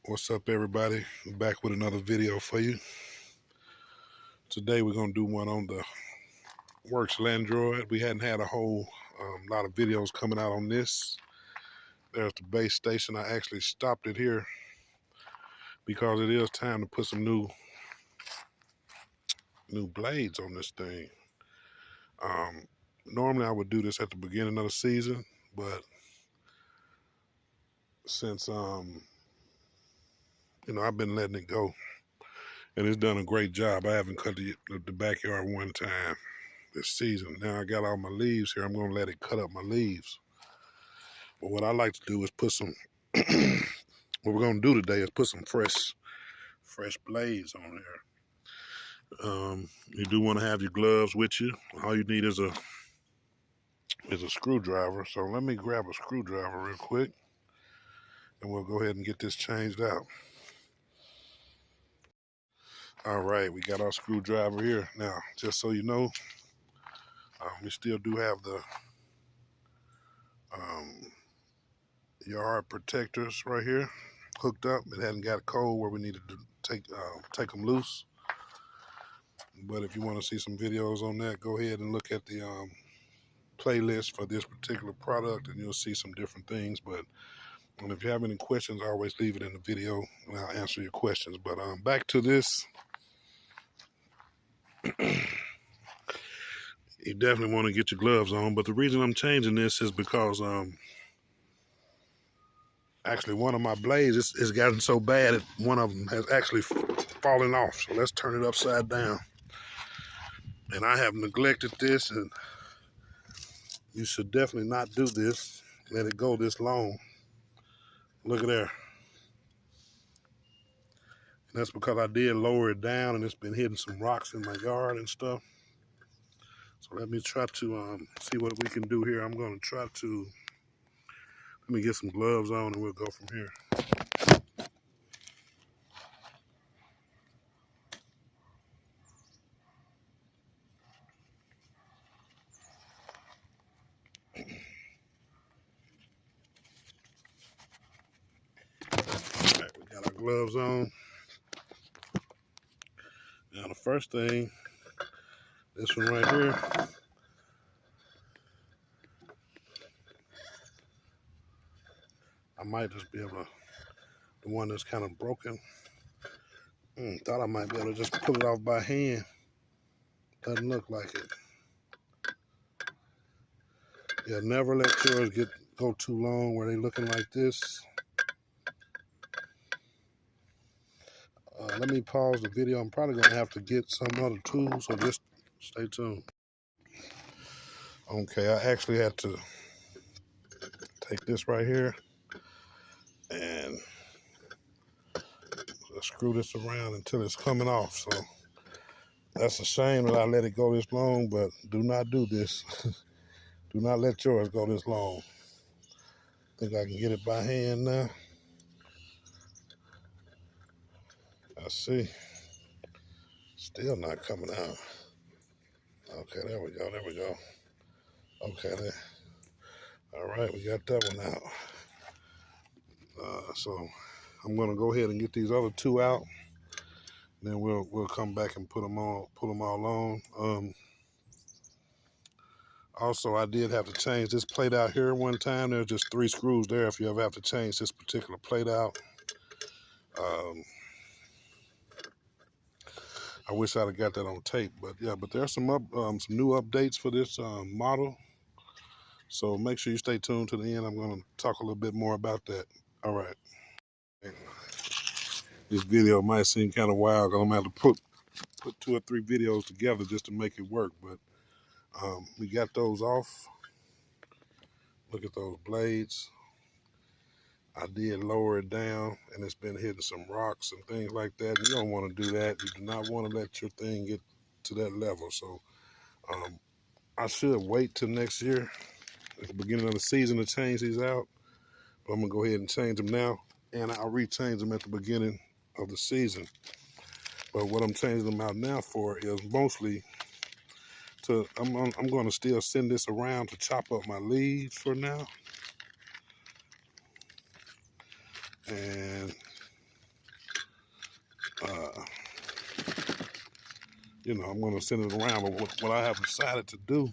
What's up, everybody? I'm back with another video for you. Today we're going to do one on the Worx Landriod. We hadn't had a whole lot of videos coming out on this. There's the base station. I actually stopped it here because it is time to put some new blades on this thing. Normally I would do this at the beginning of the season, but since I've been letting it go, and it's done a great job. I haven't cut the backyard one time this season. Now I got all my leaves here. I'm going to let it cut up my leaves. But what I like to do is put some, what we're going to do today is put some fresh blades on there. You do want to have your gloves with you. All you need is a screwdriver. So let me grab a screwdriver real quick, and we'll go ahead and get this changed out. All right, we got our screwdriver here. Now, just so you know, we still do have the yard protectors right here hooked up. It hadn't got cold where we needed to take them loose. But if you want to see some videos on that, go ahead and look at the playlist for this particular product, and you'll see some different things. But if you have any questions, always leave it in the video and I'll answer your questions. But back to this. You definitely want to get your gloves on, but the reason I'm changing this is because actually one of my blades has gotten so bad that one of them has actually fallen off. So let's turn it upside down. And I have neglected this, and you should definitely not do this. Let it go this long. Look at there. And that's because I did lower it down, and it's been hitting some rocks in my yard and stuff. So let me try to see what we can do here. I'm going to try to, let me get some gloves on and we'll go from here. All right, we got our gloves on. Now the first thing, this one right here, I might just be able to, the one that's kind of broken, thought I might be able to just pull it off by hand. Doesn't look like it. Yeah, never let yours go too long where they looking like this. Let me pause the video. I'm probably going to have to get some other tools, so just stay tuned. Okay, I actually had to take this right here and screw this around until it's coming off. So that's a shame that I let it go this long, but do not do this. Do not let yours go this long. I think I can get it by hand now. Let's see. Still not coming out. Okay, there we go. There we go. Okay, there. All right, we got that one out. So I'm gonna go ahead and get these other two out. Then we'll come back and put them all on. Also, I did have to change this plate out here one time. There's just 3 screws there if you ever have to change this particular plate out. I wish I'd have got that on tape, but yeah, but there's some new updates for this model. So make sure you stay tuned to the end. I'm going to talk a little bit more about that. All right. This video might seem kind of wild because I'm going to have to put 2 or 3 videos together just to make it work, but we got those off. Look at those blades. I did lower it down, and it's been hitting some rocks and things like that. You don't want to do that. You do not want to let your thing get to that level. So I should wait till next year at the beginning of the season to change these out. But I'm going to go ahead and change them now, and I'll rechange them at the beginning of the season. But what I'm changing them out now for is mostly to, I'm going to still send this around to chop up my leaves for now. And you know, I'm going to send it around. But what I have decided to do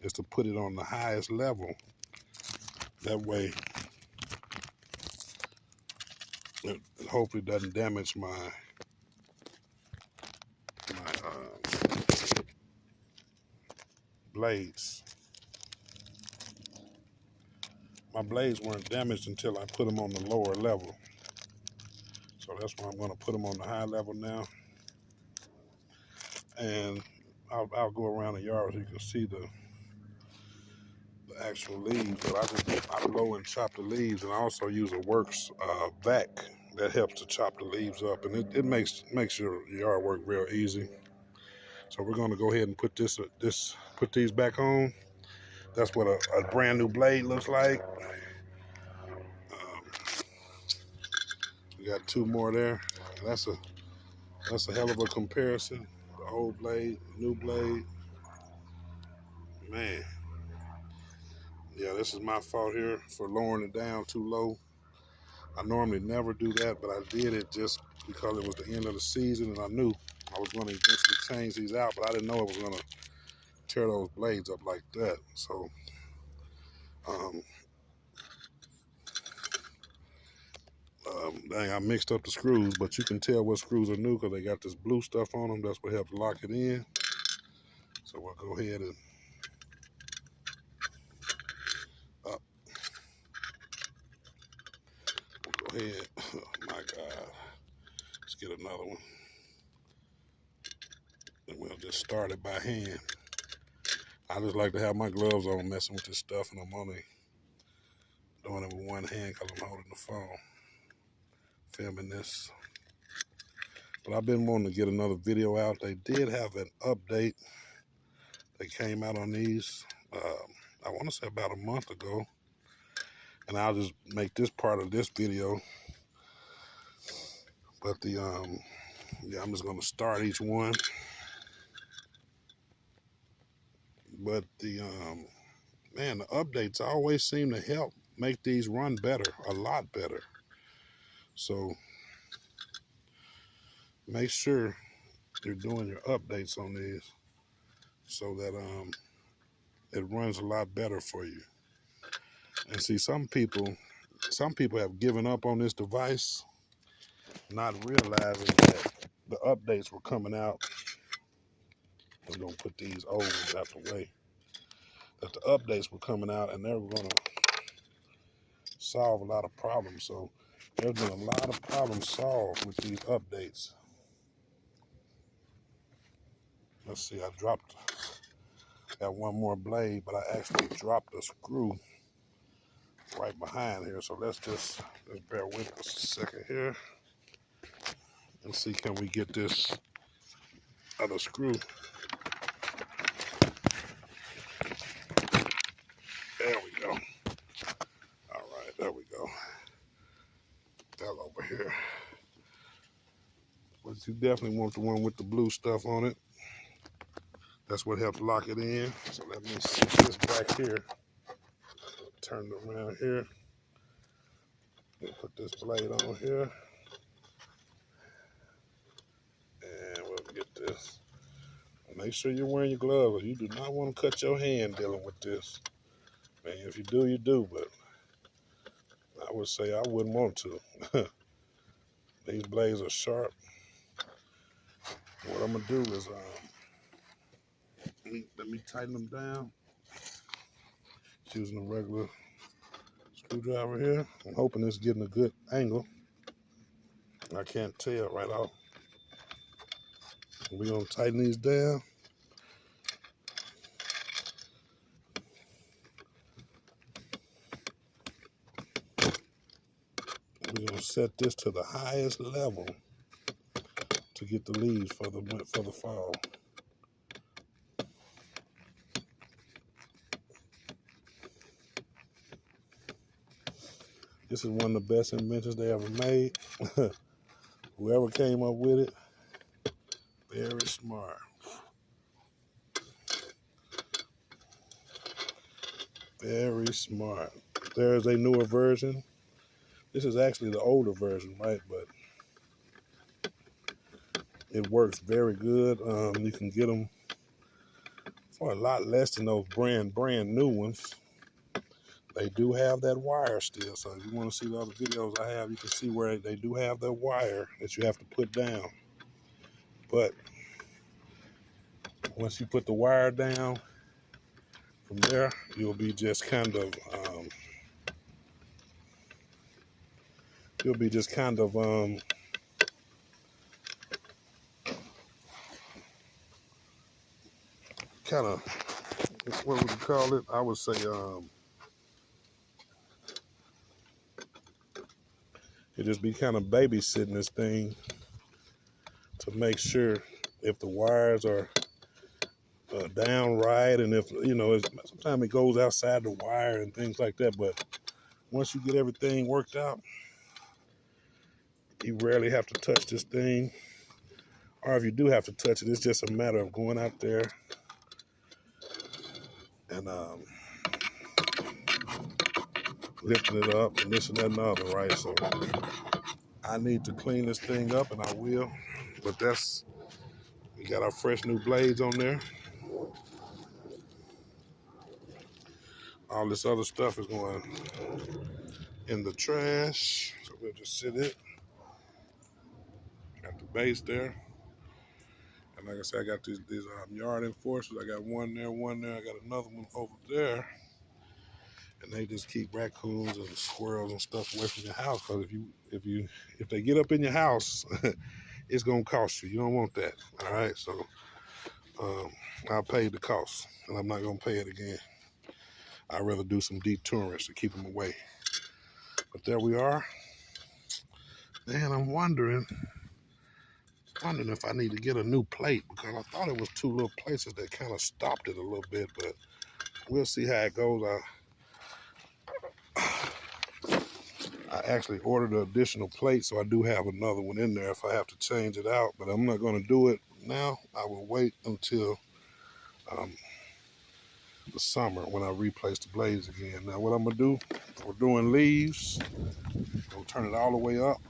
is to put it on the highest level. That way, it hopefully doesn't damage my blades. My blades weren't damaged until I put them on the lower level. So that's why I'm going to put them on the high level now. And I'll go around the yard so you can see the actual leaves. But I blow and chop the leaves, and I also use a Worx vac that helps to chop the leaves up, and it makes your yard work real easy. So we're going to go ahead and put put these back on. That's what a brand new blade looks like. We got two more there. That's a hell of a comparison. The old blade, new blade. Man. Yeah, this is my fault here for lowering it down too low. I normally never do that, but I did it just because it was the end of the season and I knew I was going to eventually change these out, but I didn't know it was going to tear those blades up like that. So, dang, I mixed up the screws, but you can tell what screws are new because they got this blue stuff on them. That's what helps lock it in. So we'll go ahead and up. We'll go ahead. Oh my God. Let's get another one. And we'll just start it by hand. I just like to have my gloves on messing with this stuff, and I'm only doing it with one hand because I'm holding the phone, filming this. But I've been wanting to get another video out. They did have an update that came out on these, I want to say about a month ago. And I'll just make this part of this video. But yeah, I'm just going to start each one. But man, the updates always seem to help make these run better, a lot better. So make sure you're doing your updates on these so that it runs a lot better for you. And see, some people have given up on this device, not realizing that the updates were coming out. I'm gonna put these old ones out the way. That the updates were coming out and they were gonna solve a lot of problems. So there's been a lot of problems solved with these updates. Let's see, I got one more blade, but I actually dropped a screw right behind here. So let's bear with us a second here and see, can we get this other screw? There we go. All right, there we go. That over here. But you definitely want the one with the blue stuff on it. That's what helps lock it in. So let me sit this back here. Turn it around here. We'll put this blade on here. And we'll get this. Make sure you're wearing your gloves. You do not want to cut your hand dealing with this. Man, if you do, you do, but I would say I wouldn't want to. These blades are sharp. What I'm gonna do is let me tighten them down. Just using a regular screwdriver here. I'm hoping it's getting a good angle. I can't tell right off. We're gonna tighten these down. We're gonna set this to the highest level to get the leaves for the fall. This is one of the best inventions they ever made. Whoever came up with it, very smart. Very smart. There's a newer version. This is actually the older version, right? But It works very good. You can get them for a lot less than those brand new ones. They do have that wire still, so if you want to see the other videos I have, you can see where they do have that wire that you have to put down. But once you put the wire down, from there you'll be just kind of what would you call it? I would say you just be kind of babysitting this thing to make sure if the wires are down right, and if sometimes it goes outside the wire and things like that. But once you get everything worked out, you rarely have to touch this thing, or if you do have to touch it, it's just a matter of going out there and lifting it up and this and that and the other, right? So I need to clean this thing up, and I will. But we got our fresh new blades on there. All this other stuff is going in the trash, so we'll just sit it at the base there. And like I said, I got these yard enforcers. I got one there. I got another one over there. And they just keep raccoons and squirrels and stuff away from your house. Because if they get up in your house, it's gonna cost you. You don't want that. All right. So I paid the cost, and I'm not gonna pay it again. I'd rather do some deterrence to keep them away. But there we are. Man, I'm wondering if I need to get a new plate, because I thought it was two little places that kind of stopped it a little bit, but we'll see how it goes. I actually ordered an additional plate, so I do have another one in there if I have to change it out, but I'm not going to do it now. I will wait until the summer when I replace the blades again. Now what I'm going to do, we're doing leaves. I'm going to turn it all the way up,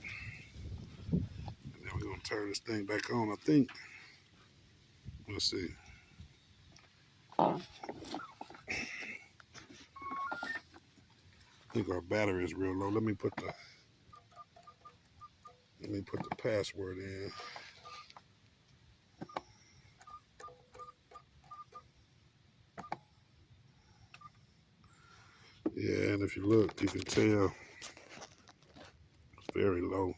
and then we're going to turn this thing back on, I think. Let's see. I think our battery is real low. Let me put the password in. Yeah, and if you look, you can tell it's very low.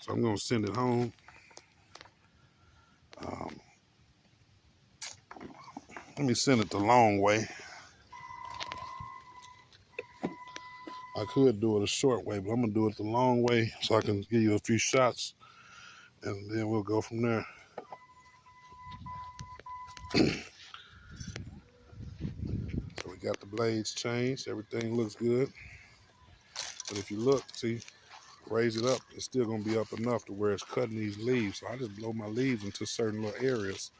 So I'm gonna send it home. Let me send it the long way. I could do it a short way, but I'm gonna do it the long way so I can give you a few shots, and then we'll go from there. So we got the blades changed. Everything looks good. But if you look, see, raise it up, it's still gonna be up enough to where it's cutting these leaves. So I just blow my leaves into certain little areas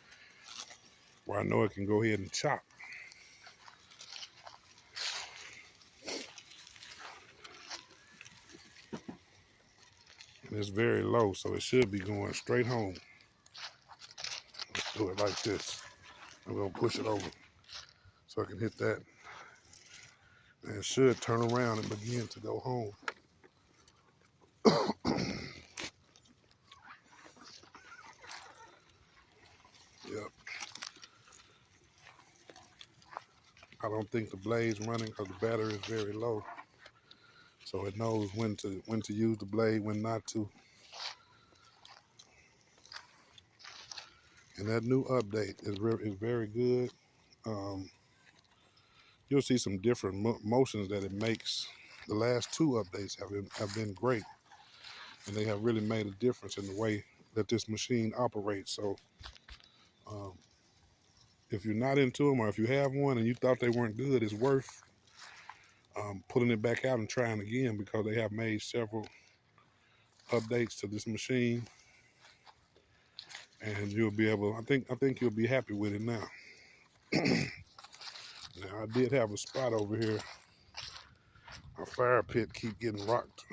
where I know it can go ahead and chop. And it's very low, so it should be going straight home. Let's do it like this. I'm gonna push it over so I can hit that. And it should turn around and begin to go home. Yep. I don't think the blade's running because the battery is very low. So it knows when to use the blade, when not to. And that new update is very good. You'll see some different motions that it makes. The last two updates have been great, and they have really made a difference in the way that this machine operates. So if you're not into them, or if you have one and you thought they weren't good, it's worth pulling it back out and trying again, because they have made several updates to this machine, and you'll be able. I think you'll be happy with it now. Now I did have a spot over here. Our fire pit keep getting rocked,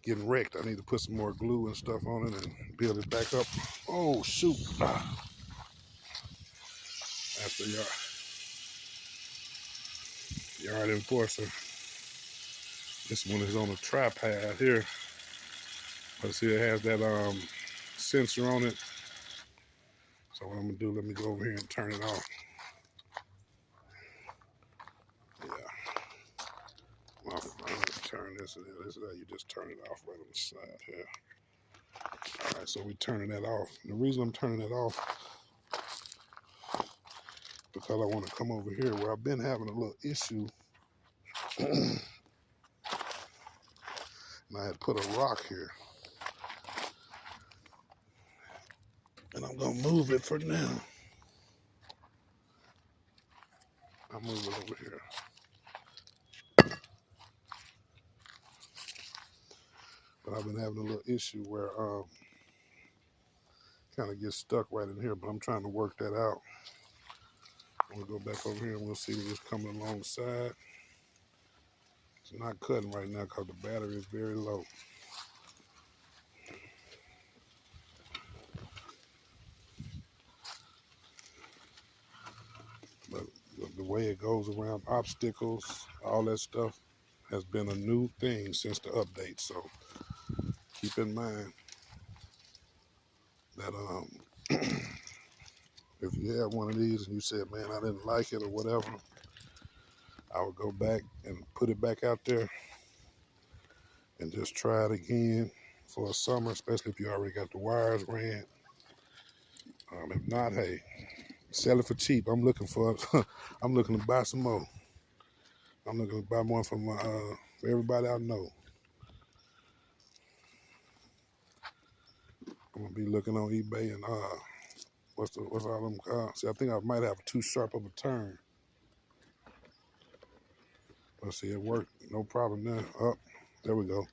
getting wrecked. I need to put some more glue and stuff on it and build it back up. Oh shoot. That's the yard enforcer. This one is on a tripod here. But see, it has that sensor on it. So what I'm gonna do, let me go over here and turn it off. Yeah. Well, let's turn this. This is how you just turn it off right on the side here. All right, so we're turning that off. And the reason I'm turning it off because I want to come over here where I've been having a little issue. And I had put a rock here. And I'm gonna move it for now. I'll move it over here. But I've been having a little issue where kind of gets stuck right in here, but I'm trying to work that out. I'm gonna go back over here and we'll see what's coming alongside. It's not cutting right now because the battery is very low. But the way it goes around obstacles, all that stuff has been a new thing since the update. So keep in mind that if you have one of these and you said, man, I didn't like it or whatever, I would go back and put it back out there and just try it again for a summer, especially if you already got the wires ran. If not, hey, sell it for cheap. I'm looking for I'm looking to buy some more. I'm looking to buy more for everybody I know. I'm gonna be looking on eBay and what's all them called? See, I think I might have too sharp of a turn. Let's see, it worked, no problem there. Oh, there we go.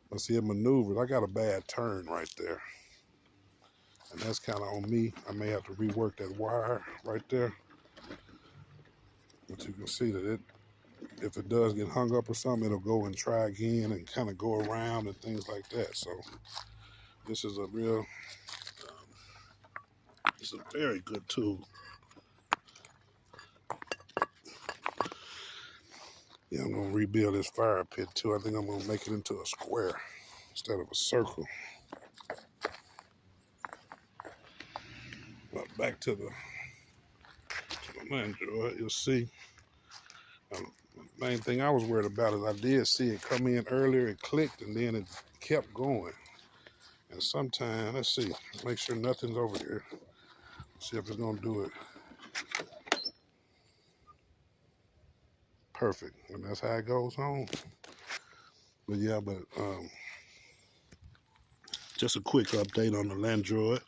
Let's see, it maneuvered. I got a bad turn right there. And that's kind of on me. I may have to rework that wire right there. But you can see that if it does get hung up or something, it'll go and try again and kind of go around and things like that. So this is a real, it's a very good tool. Yeah, I'm gonna rebuild this fire pit too. I think I'm gonna make it into a square instead of a circle. But back to the Landriod, you'll see. The main thing I was worried about is I did see it come in earlier, it clicked, and then it kept going. And sometimes, let's see, make sure nothing's over here. See if it's gonna do it. Perfect, and that's how it goes home. But yeah, just a quick update on the Landriod.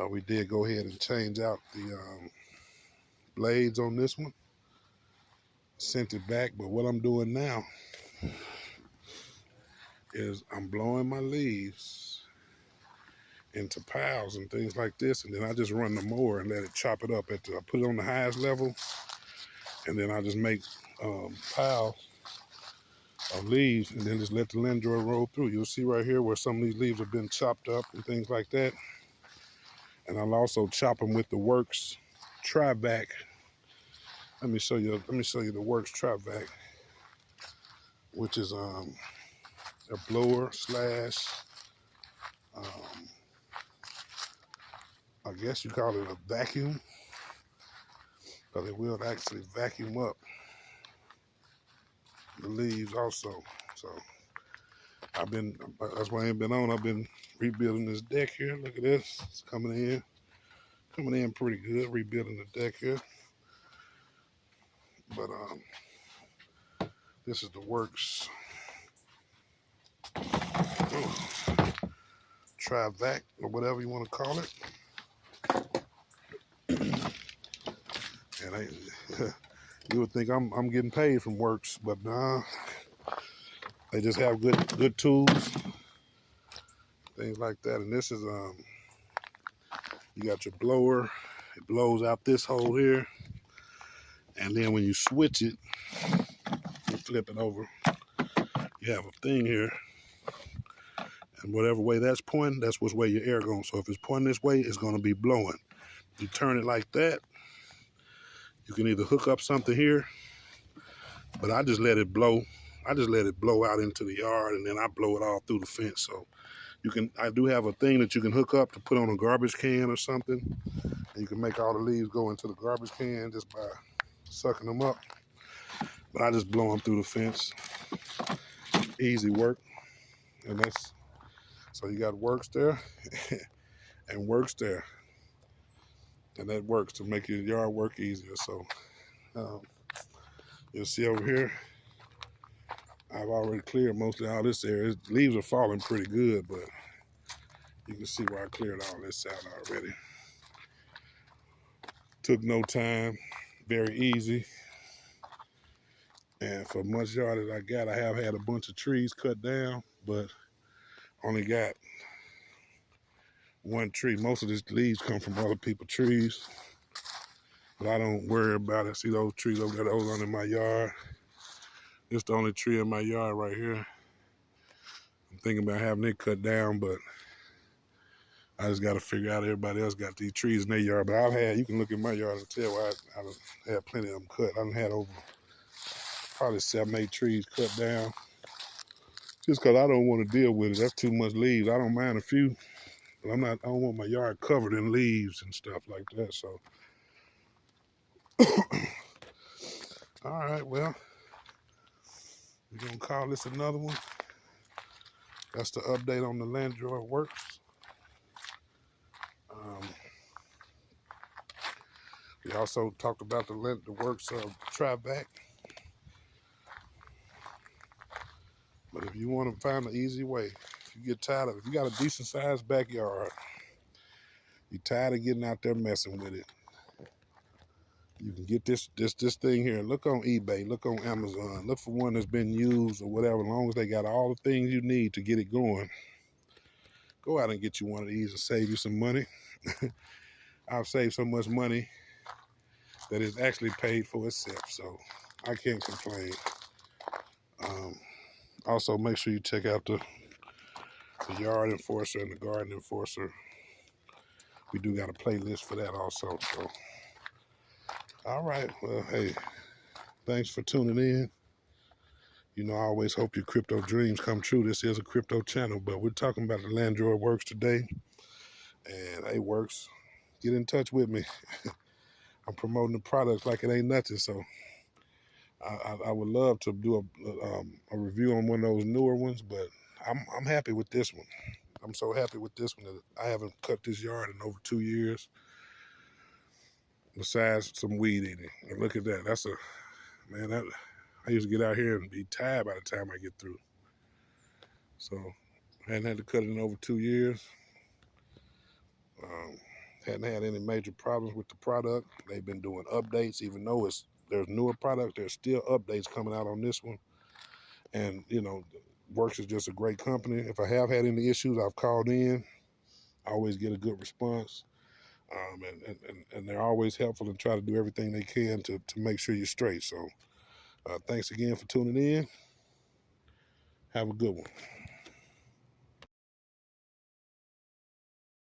We did go ahead and change out the blades on this one. Sent it back, but what I'm doing now is I'm blowing my leaves into piles and things like this, and then I just run the mower and let it chop it up. I put it on the highest level, and then I just make piles of leaves, and then just let the Landriod roll through. You'll see right here where some of these leaves have been chopped up and things like that. And I'll also chop them with the Worx tri-vac. Let me show you the Worx tri-vac, which is a blower slash, I guess you call it a vacuum, because it will actually vacuum up the leaves also. So that's why I ain't been on. I've been rebuilding this deck here. Look at this. It's coming in pretty good. Rebuilding the deck here. But this is the Worx tri-vac or whatever you want to call it. And you would think I'm getting paid from Worx, but nah. They just have good tools, things like that. And this is you got your blower. It blows out this hole here, and then when you switch it, you flip it over. You have a thing here And whatever way that's pointing, that's which way your air going. So if it's pointing this way, it's going to be blowing. You turn it like that, you can either hook up something here, but I just let it blow. I just let it blow out into the yard, and then I blow it all through the fence. So you can, I do have a thing that you can hook up to put on a garbage can or something, and you can make all the leaves go into the garbage can just by sucking them up. But I just blow them through the fence. Easy work. And that's, so you got Worx there and Worx there. And that works to make your yard work easier. So you'll see over here, I've already cleared mostly all this area. Leaves are falling pretty good, but you can see where I cleared all this out already. Took no time, very easy. And for much yard that I got, I have had a bunch of trees cut down, but only got one tree. Most of these leaves come from other people's trees, but I don't worry about it. See those trees over there, those under my yard? It's the only tree in my yard right here. I'm thinking about having it cut down, but I just got to figure out everybody else got these trees in their yard. But I've had, you can look at my yard and tell I've had plenty of them cut. I've had over probably 7, 8 trees cut down. Just because I don't want to deal with it. That's too much leaves. I don't mind a few, but I don't want my yard covered in leaves and stuff like that. So, all right, well, we're going to call this another one. That's the update on the Landriod Worx. We also talked about the Worx tri-vac. But if you want to find an easy way, if you get tired of it, if you got a decent sized backyard, you're tired of getting out there messing with it, you can get this thing here. Look on eBay, look on Amazon, look for one that's been used or whatever, as long as they got all the things you need to get it going. Go out and get you one of these and save you some money. I've saved so much money that it's actually paid for itself, so I can't complain. Also, make sure you check out the Yard Enforcer and the Garden Enforcer. We do got a playlist for that also. So, all right. Well, hey, thanks for tuning in. You know, I always hope your crypto dreams come true. This is a crypto channel, but we're talking about the Landriod Worx today. And hey, Worx, get in touch with me. I'm promoting the products like it ain't nothing. So I would love to do a review on one of those newer ones, but I'm happy with this one. I'm so happy with this one that I haven't cut this yard in over 2 years. Besides some weed eating. And look at that. That's a, man, that, I used to get out here and be tired by the time I get through. So I hadn't had to cut it in over 2 years. Hadn't had any major problems with the product. They've been doing updates, even though there's newer products, there's still updates coming out on this one. And, you know, Worx is just a great company. If I have had any issues, I've called in. I always get a good response. And they're always helpful and try to do everything they can to make sure you're straight. So thanks again for tuning in. Have a good one.